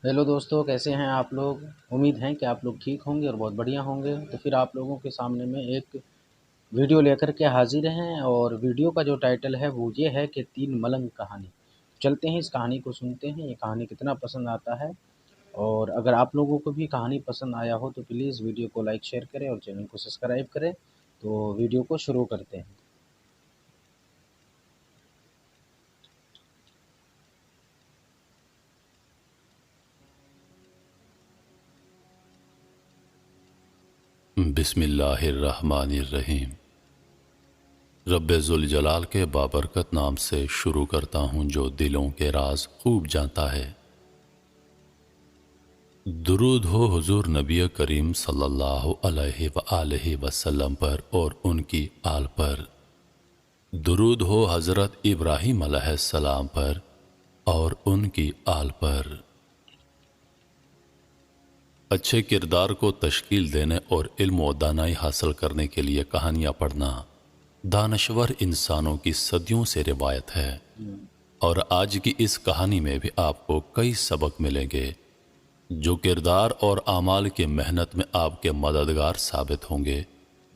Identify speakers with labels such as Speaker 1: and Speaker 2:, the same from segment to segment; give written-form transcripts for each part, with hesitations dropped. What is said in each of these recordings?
Speaker 1: Hello दोस्तों, कैसे हैं आप लोग। उम्मीद है कि आप लोग ठीक होंगे और बहुत बढ़िया होंगे। तो फिर आप लोगों के सामने में एक वीडियो लेकर के हाजिर हैं और वीडियो का जो टाइटल है वो ये है कि तीन मलंग कहानी। चलते हैं, इस कहानी को सुनते हैं, ये कहानी कितना पसंद आता है। और अगर आप लोगों को भी कहानी पसंद आया हो तो प्लीज़ वीडियो को लाइक शेयर करें और चैनल को सब्सक्राइब करें। तो वीडियो को शुरू करते हैं।
Speaker 2: बिस्मिल्लाहिर्रहमानिर्रहीम। रब्बे-जुल जलाल के बाबरकत नाम से शुरू करता हूँ जो दिलों के राज खूब जानता है। दुरूद हो हुजूर नबी करीम सल्लल्लाहु अलैहि वसल्लम पर और उनकी आल पर। दुरूद हो हज़रत इब्राहीम अलैहिस्सलाम पर और उनकी आल पर। अच्छे किरदार को तश्कील देने और इल्म व दानाई हासिल करने के लिए कहानियाँ पढ़ना दानश्वर इंसानों की सदियों से रिवायत है। और आज की इस कहानी में भी आपको कई सबक मिलेंगे जो किरदार और आमाल की मेहनत में आपके मददगार साबित होंगे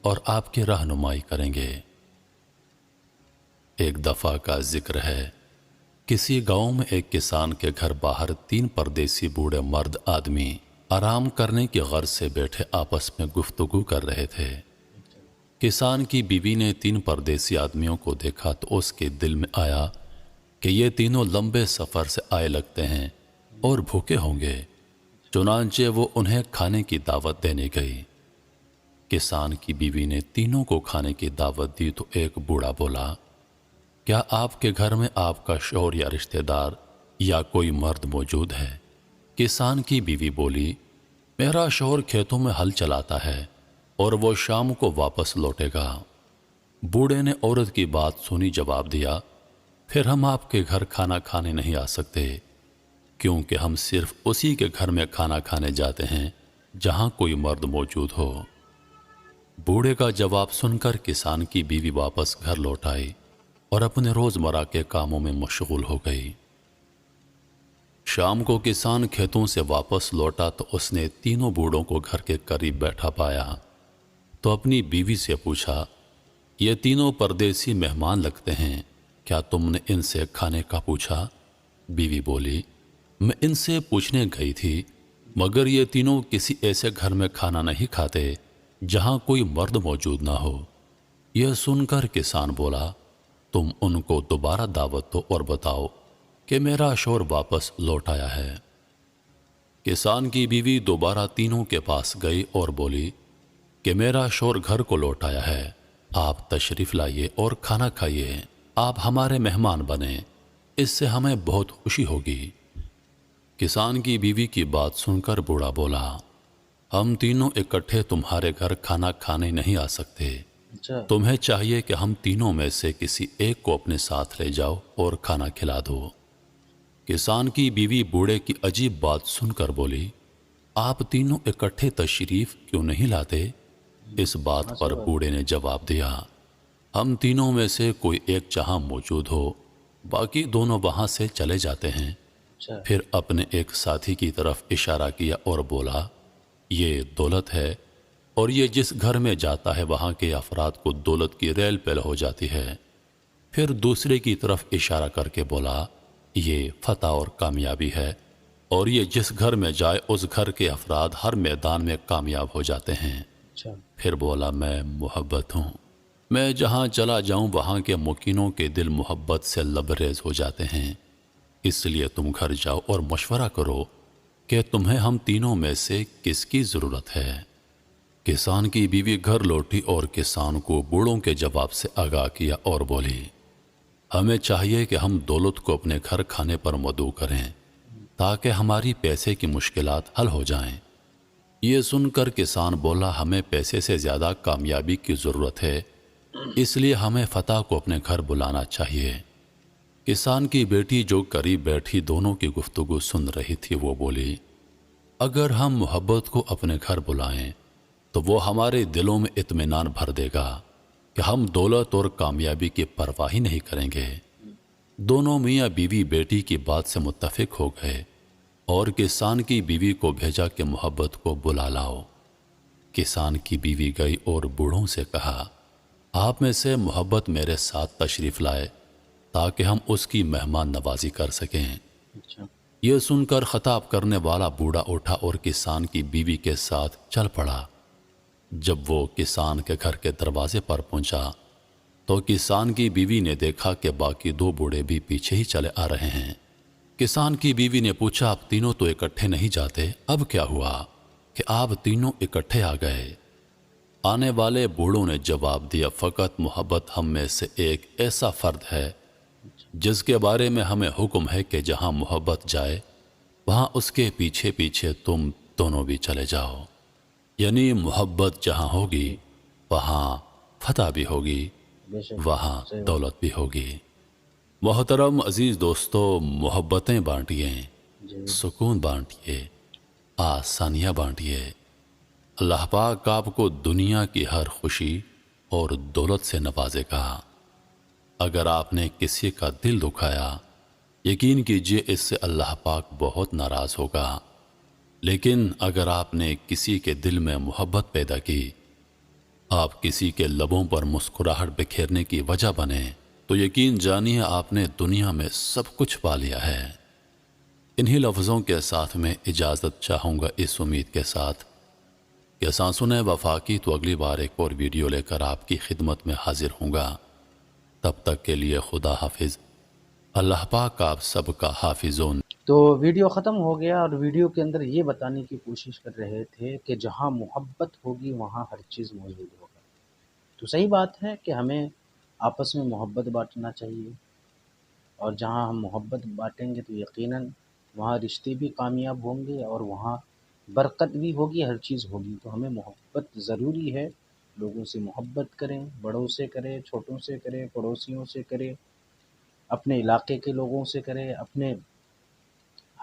Speaker 2: और आपकी रहनुमाई करेंगे। एक दफ़ा का जिक्र है, किसी गांव में एक किसान के घर बाहर तीन परदेसी बूढ़े मर्द आदमी आराम करने की गर्ज से बैठे आपस में गुफ्तगू कर रहे थे। किसान की बीवी ने तीन परदेसी आदमियों को देखा तो उसके दिल में आया कि ये तीनों लंबे सफ़र से आए लगते हैं और भूखे होंगे। चुनांचे वो उन्हें खाने की दावत देने गई। किसान की बीवी ने तीनों को खाने की दावत दी तो एक बूढ़ा बोला, क्या आपके घर में आपका शौहर या रिश्तेदार या कोई मर्द मौजूद है? किसान की बीवी बोली, मेरा शौहर खेतों में हल चलाता है और वो शाम को वापस लौटेगा। बूढ़े ने औरत की बात सुनी, जवाब दिया, फिर हम आपके घर खाना खाने नहीं आ सकते, क्योंकि हम सिर्फ उसी के घर में खाना खाने जाते हैं जहां कोई मर्द मौजूद हो। बूढ़े का जवाब सुनकर किसान की बीवी वापस घर लौट आई और अपने रोजमर्रा के कामों में मशगूल हो गई। शाम को किसान खेतों से वापस लौटा तो उसने तीनों बूढ़ों को घर के करीब बैठा पाया तो अपनी बीवी से पूछा, ये तीनों परदेसी मेहमान लगते हैं, क्या तुमने इनसे खाने का पूछा? बीवी बोली, मैं इनसे पूछने गई थी, मगर ये तीनों किसी ऐसे घर में खाना नहीं खाते जहां कोई मर्द मौजूद ना हो। यह सुनकर किसान बोला, तुम उनको दोबारा दावत दो और बताओ कि मेरा शौहर वापस लौट आया है। किसान की बीवी दोबारा तीनों के पास गई और बोली कि मेरा शौहर घर को लौट आया है, आप तशरीफ़ लाइए और खाना खाइए, आप हमारे मेहमान बने, इससे हमें बहुत खुशी होगी। किसान की बीवी की बात सुनकर बूढ़ा बोला, हम तीनों इकट्ठे तुम्हारे घर खाना खाने नहीं आ सकते।
Speaker 1: अच्छा।
Speaker 2: तुम्हें चाहिए कि हम तीनों में से किसी एक को अपने साथ ले जाओ और खाना खिला दो। किसान की बीवी बूढ़े की अजीब बात सुनकर बोली, आप तीनों इकट्ठे तशरीफ क्यों नहीं लाते? इस बात
Speaker 1: कहाँ से
Speaker 2: पर
Speaker 1: बात।
Speaker 2: बूढ़े ने जवाब दिया, हम तीनों में से कोई एक जहां मौजूद हो, बाकी दोनों वहां से चले जाते हैं।
Speaker 1: अच्छा।
Speaker 2: फिर अपने एक साथी की तरफ इशारा किया और बोला, ये दौलत है और ये जिस घर में जाता है वहां के अफराद को दौलत की रेल पेल हो जाती है। फिर दूसरे की तरफ इशारा करके बोला, ये फतह और कामयाबी है और ये जिस घर में जाए उस घर के अफराद हर मैदान में कामयाब हो जाते हैं।
Speaker 1: अच्छा।
Speaker 2: फिर बोला, मैं मोहब्बत हूँ, मैं जहाँ चला जाऊँ वहाँ के मुकीनों के दिल मोहब्बत से लबरेज हो जाते हैं, इसलिए तुम घर जाओ और मशवरा करो कि तुम्हें हम तीनों में से किसकी ज़रूरत है। किसान की बीवी घर लौटी और किसान को बूढ़ों के जवाब से आगाह किया और बोली, हमें चाहिए कि हम दौलत को अपने घर खाने पर मदऊ करें ताकि हमारी पैसे की मुश्किलात हल हो जाएं। ये सुनकर किसान बोला, हमें पैसे से ज़्यादा कामयाबी की ज़रूरत है, इसलिए हमें फतह को अपने घर बुलाना चाहिए। किसान की बेटी जो करीब बैठी दोनों की गुफ्तगू सुन रही थी वो बोली, अगर हम मोहब्बत को अपने घर बुलाएं तो वो हमारे दिलों में इत्मीनान भर देगा कि हम दौलत और कामयाबी की परवाह ही नहीं करेंगे। दोनों मियाँ बीवी बेटी की बात से मुत्तफिक हो गए اور کسان کی بیوی کو بھیجا کہ محبت کو بلا لاؤ۔ کسان کی بیوی گئی اور بوڑھوں سے کہا، آپ میں سے محبت میرے ساتھ تشریف لائے تاکہ ہم اس کی مہمان نوازی کر سکیں۔
Speaker 1: اچھا
Speaker 2: یہ سن کر خطاب کرنے والا بوڑھا اٹھا اور کسان کی بیوی کے ساتھ چل پڑا۔ جب وہ کسان کے گھر کے دروازے پر پہنچا تو کسان کی بیوی نے دیکھا کہ باقی دو بوڑھے بھی پیچھے ہی چلے آ رہے ہیں۔ کسان کی بیوی نے پوچھا، آپ تینوں تو اکٹھے نہیں جاتے، اب کیا ہوا کہ آپ تینوں اکٹھے آ گئے؟ آنے والے بوڑھوں نے جواب دیا، فقط محبت ہم میں سے ایک ایسا فرد ہے جس کے بارے میں ہمیں حکم ہے کہ جہاں محبت جائے وہاں اس کے پیچھے پیچھے تم دونوں بھی چلے جاؤ۔ یعنی محبت جہاں ہوگی وہاں فتح بھی ہوگی،
Speaker 1: بے شک
Speaker 2: وہاں
Speaker 1: صحیح بات
Speaker 2: دولت بھی ہوگی۔ محترم عزیز دوستو، محبتیں بانٹیے،
Speaker 1: جی
Speaker 2: سکون بانٹیے، آسانیاں بانٹیے۔ اللہ پاک آپ کو دنیا کی ہر خوشی اور دولت سے نوازے گا۔ اگر آپ نے کسی کا دل دکھایا، یقین کیجئے اس سے اللہ پاک بہت ناراض ہوگا۔ لیکن اگر آپ نے کسی کے دل میں محبت پیدا کی، آپ کسی کے لبوں پر مسکراہٹ بکھیرنے کی وجہ بنے، تو یقین جانیے آپ نے دنیا میں سب کچھ پا لیا ہے۔ انہی لفظوں کے ساتھ میں اجازت چاہوں گا، اس امید کے ساتھ کہ سانسن وفا کی تو اگلی بار ایک اور ویڈیو لے کر آپ کی خدمت میں حاضر ہوں گا۔ تب تک کے لیے خدا حافظ۔ اللہ پاک آپ سب کا حافظون۔
Speaker 1: تو ویڈیو ختم ہو گیا، اور ویڈیو کے اندر یہ بتانے کی کوشش کر رہے تھے کہ جہاں محبت ہوگی وہاں ہر چیز موجود ہوگا۔ تو صحیح بات ہے کہ ہمیں آپس میں محبت بانٹنا چاہیے، اور جہاں ہم محبت بانٹیں گے تو یقیناً وہاں رشتے بھی کامیاب ہوں گے، اور وہاں برکت بھی ہوگی، ہر چیز ہوگی۔ تو ہمیں محبت ضروری ہے، لوگوں سے محبت کریں، بڑوں سے کریں، چھوٹوں سے کریں، پڑوسیوں سے کریں، اپنے علاقے کے لوگوں سے کریں، اپنے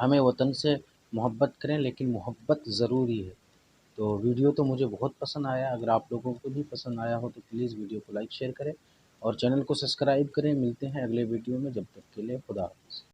Speaker 1: ہمیں وطن سے محبت کریں، لیکن محبت ضروری ہے۔ تو ویڈیو تو مجھے بہت پسند آیا، اگر آپ لوگوں کو بھی پسند آیا ہو تو پلیز ویڈیو کو لائک شیئر کریں اور چینل کو سبسکرائب کریں۔ ملتے ہیں اگلے ویڈیو میں، جب تک کے لیے خدا حافظ۔